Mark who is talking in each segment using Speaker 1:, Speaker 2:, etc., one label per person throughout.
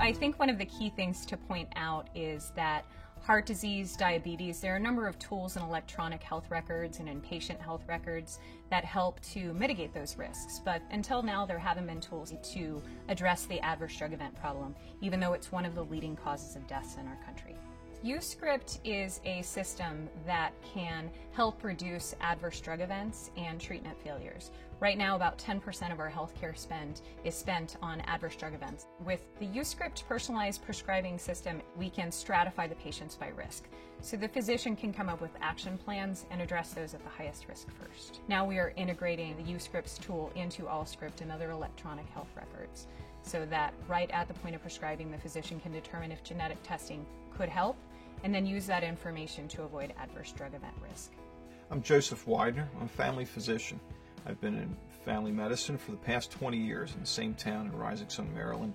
Speaker 1: I think one of the key things to point out is that heart disease, diabetes, there are a number of tools in electronic health records and in patient health records that help to mitigate those risks. But until now, there haven't been tools to address the adverse drug event problem, even though it's one of the leading causes of deaths in our country. UScript is a system that can help reduce adverse drug events and treatment failures. Right now, about 10% of our healthcare spend is spent on adverse drug events. With the UScript personalized prescribing system, we can stratify the patients by risk. So the physician can come up with action plans and address those at the highest risk first. Now we are integrating the UScripts tool into Allscript and other electronic health records, so that right at the point of prescribing, the physician can determine if genetic testing could help, and then use that information to avoid adverse drug event risk.
Speaker 2: I'm Joseph Widener. I'm a family physician. I've been in family medicine for the past 20 years in the same town in Rising Sun, Maryland.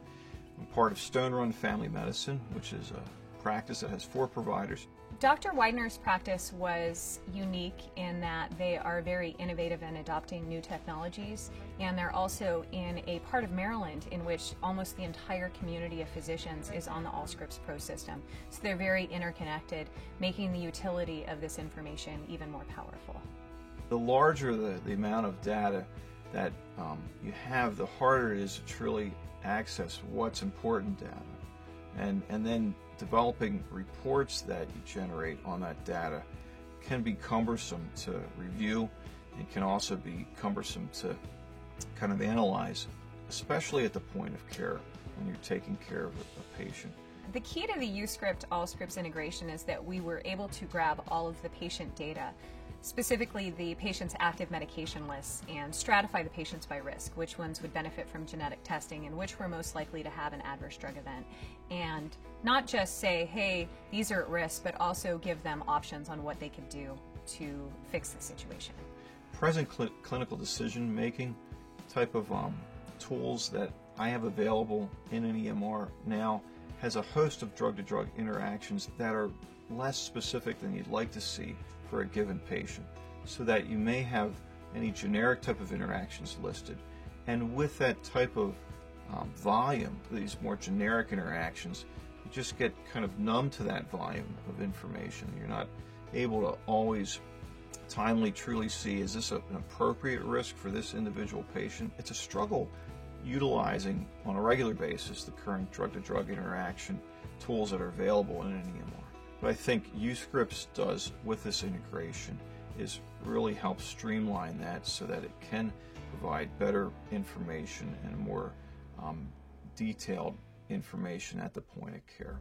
Speaker 2: I'm part of Stone Run Family Medicine, which is a practice that has 4 providers.
Speaker 1: Dr. Widener's practice was unique in that they are very innovative in adopting new technologies, and they're also in a part of Maryland in which almost the entire community of physicians is on the Allscripts Pro system. So they're very interconnected, making the utility of this information even more powerful.
Speaker 2: The larger the amount of data that you have, the harder it is to truly access what's important data. And then developing reports that you generate on that data can be cumbersome to review and can also be cumbersome to kind of analyze, especially at the point of care when you're taking care of a patient.
Speaker 1: The key to the UScript Allscripts integration is that we were able to grab all of the patient data, specifically the patient's active medication lists, and stratify the patients by risk, which ones would benefit from genetic testing and which were most likely to have an adverse drug event. And not just say, hey, these are at risk, but also give them options on what they could do to fix the situation.
Speaker 2: Present clinical decision making type of tools that I have available in an EMR now has a host of drug-to-drug interactions that are less specific than you'd like to see for a given patient, so that you may have any generic type of interactions listed. And with that type of volume, these more generic interactions, you just get kind of numb to that volume of information. You're not able to always timely truly see, is this an appropriate risk for this individual patient? It's a struggle utilizing on a regular basis the current drug-to-drug interaction tools that are available in an EMR. What I think UScripts does with this integration is really help streamline that so that it can provide better information and more detailed information at the point of care.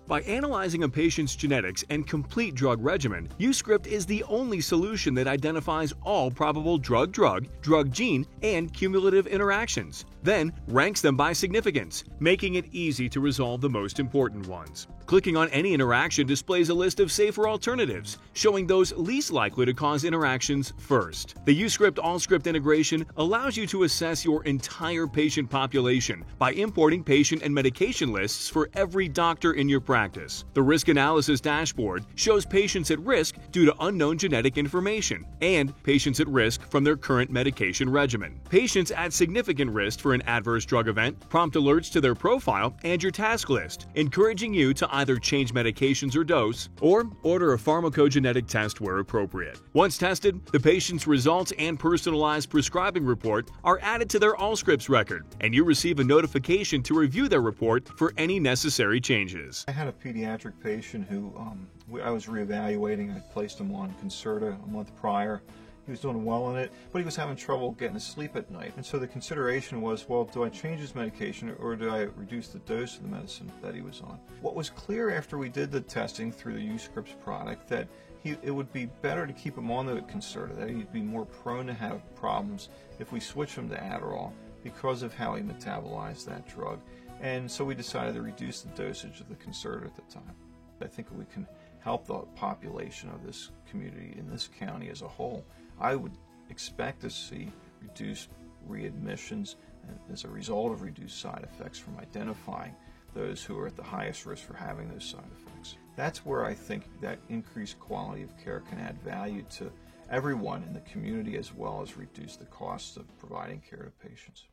Speaker 3: By analyzing a patient's genetics and complete drug regimen, UScript is the only solution that identifies all probable drug-drug, drug-gene, and cumulative interactions, then ranks them by significance, making it easy to resolve the most important ones. Clicking on any interaction displays a list of safer alternatives, showing those least likely to cause interactions first. The UScript Allscript integration allows you to assess your entire patient population by importing patient and medication lists for every doctor in your practice. The risk analysis dashboard shows patients at risk due to unknown genetic information and patients at risk from their current medication regimen. Patients at significant risk for an adverse drug event prompt alerts to their profile and your task list, encouraging you to either change medications or dose, or order a pharmacogenetic test where appropriate. Once tested, the patient's results and personalized prescribing report are added to their Allscripts record, and you receive a notification to review their report for any necessary changes.
Speaker 2: I had a pediatric patient who I was reevaluating. I placed him on Concerta a month prior. He was doing well in it, but he was having trouble getting to sleep at night. And so the consideration was, well, do I change his medication or do I reduce the dose of the medicine that he was on? What was clear after we did the testing through the UScripts product, that it would be better to keep him on the Concerta, that he'd be more prone to have problems if we switch him to Adderall because of how he metabolized that drug. And so we decided to reduce the dosage of the Concerta at the time. I think we can help the population of this community in this county as a whole. I would expect to see reduced readmissions as a result of reduced side effects from identifying those who are at the highest risk for having those side effects. That's where I think that increased quality of care can add value to everyone in the community, as well as reduce the costs of providing care to patients.